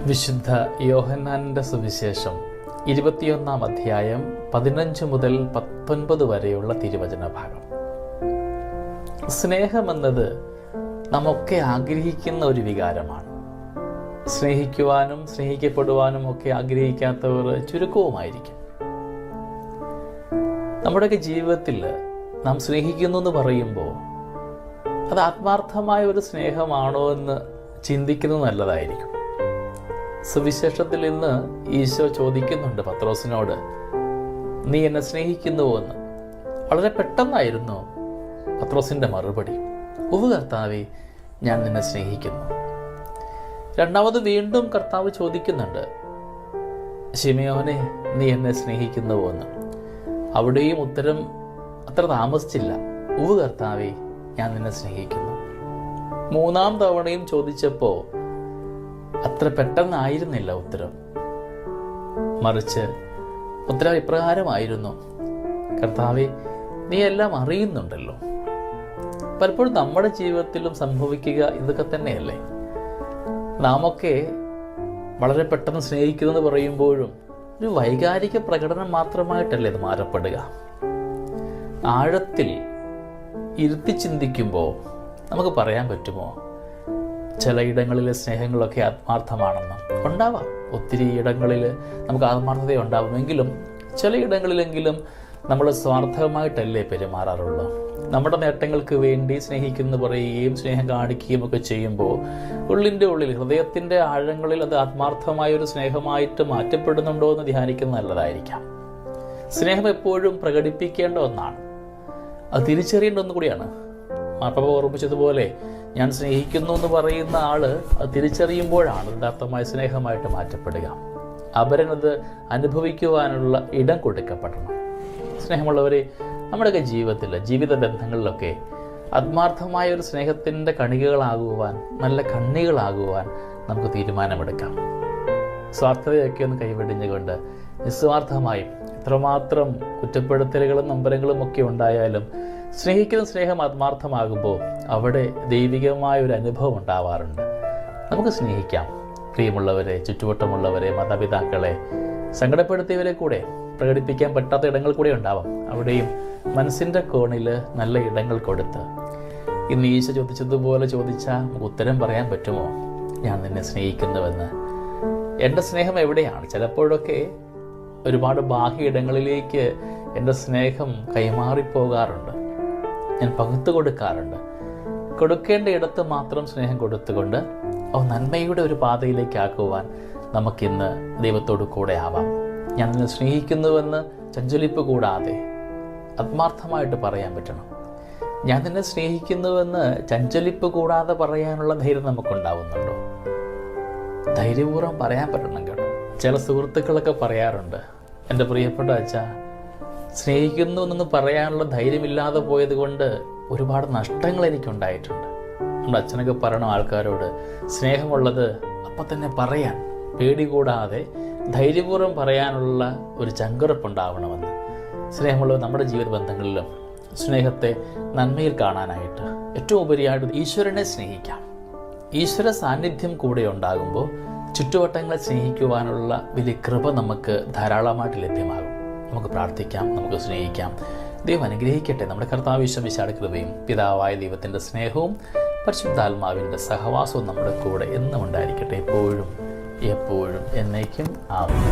വിശുദ്ധ യോഹന്നാന്റെ സുവിശേഷം 21 അധ്യായം 15 മുതൽ 19 വരെയുള്ള തിരുവചന ഭാഗം. സ്നേഹമെന്നത് നമ്മൊക്കെ ആഗ്രഹിക്കുന്ന ഒരു വികാരമാണ്. സ്നേഹിക്കുവാനും സ്നേഹിക്കപ്പെടുവാനും ഒക്കെ ആഗ്രഹിക്കാത്തവർ ചുരുക്കവുമായിരിക്കും. നമ്മുടെയൊക്കെ ജീവിതത്തിൽ നാം സ്നേഹിക്കുന്നു എന്ന് പറയുമ്പോൾ അത് ആത്മാർത്ഥമായ ഒരു സ്നേഹമാണോ എന്ന് ചിന്തിക്കുന്നത് നല്ലതായിരിക്കും. സുവിശേഷത്തിൽ ഇന്ന് ഈശോ ചോദിക്കുന്നുണ്ട് പത്രോസിനോട്, നീ എന്നെ സ്നേഹിക്കുന്നുവോ എന്ന്. വളരെ പെട്ടെന്നായിരുന്നു പത്രോസിൻ്റെ മറുപടി, ഉവ്വ് കർത്താവേ, ഞാൻ നിന്നെ സ്നേഹിക്കുന്നു. രണ്ടാമത് വീണ്ടും കർത്താവ് ചോദിക്കുന്നുണ്ട്, ശിമയോനെ, നീ എന്നെ സ്നേഹിക്കുന്നുവോ എന്ന്. അവിടെയും ഉത്തരം അത്ര താമസിച്ചില്ല, ഉവ്വ് കർത്താവേ, ഞാൻ നിന്നെ സ്നേഹിക്കുന്നു. മൂന്നാം തവണയും ചോദിച്ചപ്പോൾ അത്ര പെട്ടെന്നായിരുന്നില്ല ഉത്തരം. മറിച്ച് ഉത്തരം ഇപ്രകാരമായിരുന്നു, കർത്താവേ, നീ എല്ലാം അറിയുന്നുണ്ടല്ലോ. പലപ്പോഴും നമ്മുടെ ജീവിതത്തിലും സംഭവിക്കുക ഇതൊക്കെ തന്നെയല്ലേ. നാമൊക്കെ വളരെ പെട്ടെന്ന് സ്നേഹിക്കുന്നെന്ന് പറയുമ്പോഴും ഒരു വൈകാരിക പ്രകടനം മാത്രമായിട്ടല്ലേ ഇത് മാറപ്പെടുക. ആഴത്തിൽ ഇരുത്തി ചിന്തിക്കുമ്പോൾ നമുക്ക് പറയാൻ പറ്റുമോ ചിലയിടങ്ങളിലെ സ്നേഹങ്ങളൊക്കെ ആത്മാർത്ഥമാണെന്ന്? ഉണ്ടാവാം, ഒത്തിരി ഇടങ്ങളിൽ നമുക്ക് ആത്മാർത്ഥത ഉണ്ടാവുമെങ്കിലും ചിലയിടങ്ങളിലെങ്കിലും നമ്മൾ സ്വാർത്ഥമായിട്ടല്ലേ പെരുമാറാറുള്ളൂ. നമ്മുടെ നേട്ടങ്ങൾക്ക് വേണ്ടി സ്നേഹിക്കുന്നു പറയുകയും സ്നേഹം കാണിക്കുകയും ഒക്കെ ചെയ്യുമ്പോൾ ഉള്ളിൻ്റെ ഉള്ളിൽ, ഹൃദയത്തിൻ്റെ ആഴങ്ങളിൽ അത് ആത്മാർത്ഥമായ ഒരു സ്നേഹമായിട്ട് മാറ്റപ്പെടുന്നുണ്ടോ എന്ന് ധ്യാനിക്കുന്നത് നല്ലതായിരിക്കാം. സ്നേഹം എപ്പോഴും പ്രകടിപ്പിക്കേണ്ട ഒന്നാണ്, അത് തിരിച്ചറിയേണ്ട ഒന്നുകൂടിയാണ്. മാർപ്പാപ്പ ഓർമ്മിച്ചതുപോലെ, ഞാൻ സ്നേഹിക്കുന്നു എന്ന് പറയുന്ന ആള് അത് തിരിച്ചറിയുമ്പോഴാണ് യഥാർത്ഥമായ സ്നേഹമായിട്ട് മാറ്റപ്പെടുക. അപരനത് അനുഭവിക്കുവാനുള്ള ഇടം കൊടുക്കപ്പെടണം. സ്നേഹമുള്ളവരെ, നമ്മുടെയൊക്കെ ജീവിതത്തിൽ, ജീവിത ബന്ധങ്ങളിലൊക്കെ ആത്മാർത്ഥമായ ഒരു സ്നേഹത്തിൻ്റെ കണികകളാകുവാൻ, നല്ല കണ്ണികളാകുവാൻ നമുക്ക് തീരുമാനമെടുക്കാം. സ്വാർത്ഥതയൊക്കെ ഒന്ന് കൈവെടിഞ്ഞുകൊണ്ട് നിസ്വാർത്ഥമായും, എത്രമാത്രം കുറ്റപ്പെടുത്തലുകളും നമ്പരങ്ങളും ഒക്കെ ഉണ്ടായാലും സ്നേഹിക്കുന്ന സ്നേഹം ആത്മാർത്ഥമാകുമ്പോൾ അവിടെ ദൈവികമായ ഒരു അനുഭവം ഉണ്ടാവാറുണ്ട്. നമുക്ക് സ്നേഹിക്കാം. പ്രിയമുള്ളവരെ, ചുറ്റുവട്ടമുള്ളവരെ, മാതാപിതാക്കളെ, സങ്കടപ്പെടുത്തിയവരെ കൂടെ പ്രകടിപ്പിക്കാൻ പറ്റാത്ത ഇടങ്ങൾ കൂടെ ഉണ്ടാവാം. അവിടെയും മനസ്സിൻ്റെ കോണിൽ നല്ല ഇടങ്ങൾ കൊടുത്ത് ഇന്ന് ഈശോ ചോദിച്ചതുപോലെ ചോദിച്ചാൽ നമുക്ക് ഉത്തരം പറയാൻ പറ്റുമോ? ഞാൻ നിന്നെ സ്നേഹിക്കുന്നുവെന്ന്. എൻ്റെ സ്നേഹം എവിടെയാണ്? ചിലപ്പോഴൊക്കെ ഒരുപാട് ബാഹ്യ ഇടങ്ങളിലേക്ക് എൻ്റെ സ്നേഹം കൈമാറിപ്പോകാറുണ്ട്. ഞാൻ പകുത്തു കൊടുക്കാറുണ്ട്. കൊടുക്കേണ്ട ഇടത്ത് മാത്രം സ്നേഹം കൊടുത്തുകൊണ്ട് നന്മയുടെ ഒരു പാതയിലേക്ക് ആക്കുവാൻ നമുക്കിന്ന് ദൈവത്തോട് കൂടെ ആവാം. ഞാൻ നിന്നെ സ്നേഹിക്കുന്നുവെന്ന് ചഞ്ചലിപ്പ് കൂടാതെ ആത്മാർത്ഥമായിട്ട് പറയാൻ പറ്റണം. ഞാൻ നിന്നെ സ്നേഹിക്കുന്നുവെന്ന് ചഞ്ചലിപ്പ് കൂടാതെ പറയാനുള്ള ധൈര്യം നമുക്കുണ്ടാവുന്നുണ്ടോ? ധൈര്യപൂർവ്വം പറയാൻ പറ്റണം കേട്ടോ. ചില സുഹൃത്തുക്കളൊക്കെ പറയാറുണ്ട്, എൻ്റെ പ്രിയപ്പെട്ട അച്ഛാ, സ്നേഹിക്കുന്നു എന്നൊന്ന് പറയാനുള്ള ധൈര്യമില്ലാതെ പോയത് കൊണ്ട് ഒരുപാട് നഷ്ടങ്ങൾ എനിക്കുണ്ടായിട്ടുണ്ട്. നമ്മുടെ അച്ഛനൊക്കെ പറയണം ആൾക്കാരോട്, സ്നേഹമുള്ളത് അപ്പം തന്നെ പറയാൻ, പേടി കൂടാതെ ധൈര്യപൂർവ്വം പറയാനുള്ള ഒരു ചങ്കുറപ്പുണ്ടാവണമെന്ന്. സ്നേഹമുള്ളത് നമ്മുടെ ജീവിത ബന്ധങ്ങളിലും സ്നേഹത്തെ നന്മയിൽ കാണാനായിട്ട് ഏറ്റവും ഉപരിയായിട്ട് ഈശ്വരനെ സ്നേഹിക്കാം. ഈശ്വര സാന്നിധ്യം കൂടെ ഉണ്ടാകുമ്പോൾ ചുറ്റുവട്ടങ്ങളെ സ്നേഹിക്കുവാനുള്ള വലിയ കൃപ നമുക്ക് ധാരാളമായിട്ട് ലഭ്യമാകും. നമുക്ക് പ്രാർത്ഥിക്കാം, നമുക്ക് സ്നേഹിക്കാം. ദൈവം അനുഗ്രഹിക്കട്ടെ. നമ്മുടെ കർത്താവ് ഈശോ കൃപയും പിതാവായ ദൈവത്തിൻ്റെ സ്നേഹവും പരിശുദ്ധാത്മാവിൻ്റെ സഹവാസവും നമ്മുടെ കൂടെ എന്നും ഉണ്ടായിരിക്കട്ടെ, എപ്പോഴും എപ്പോഴും എന്നേക്കും. ആമേൻ.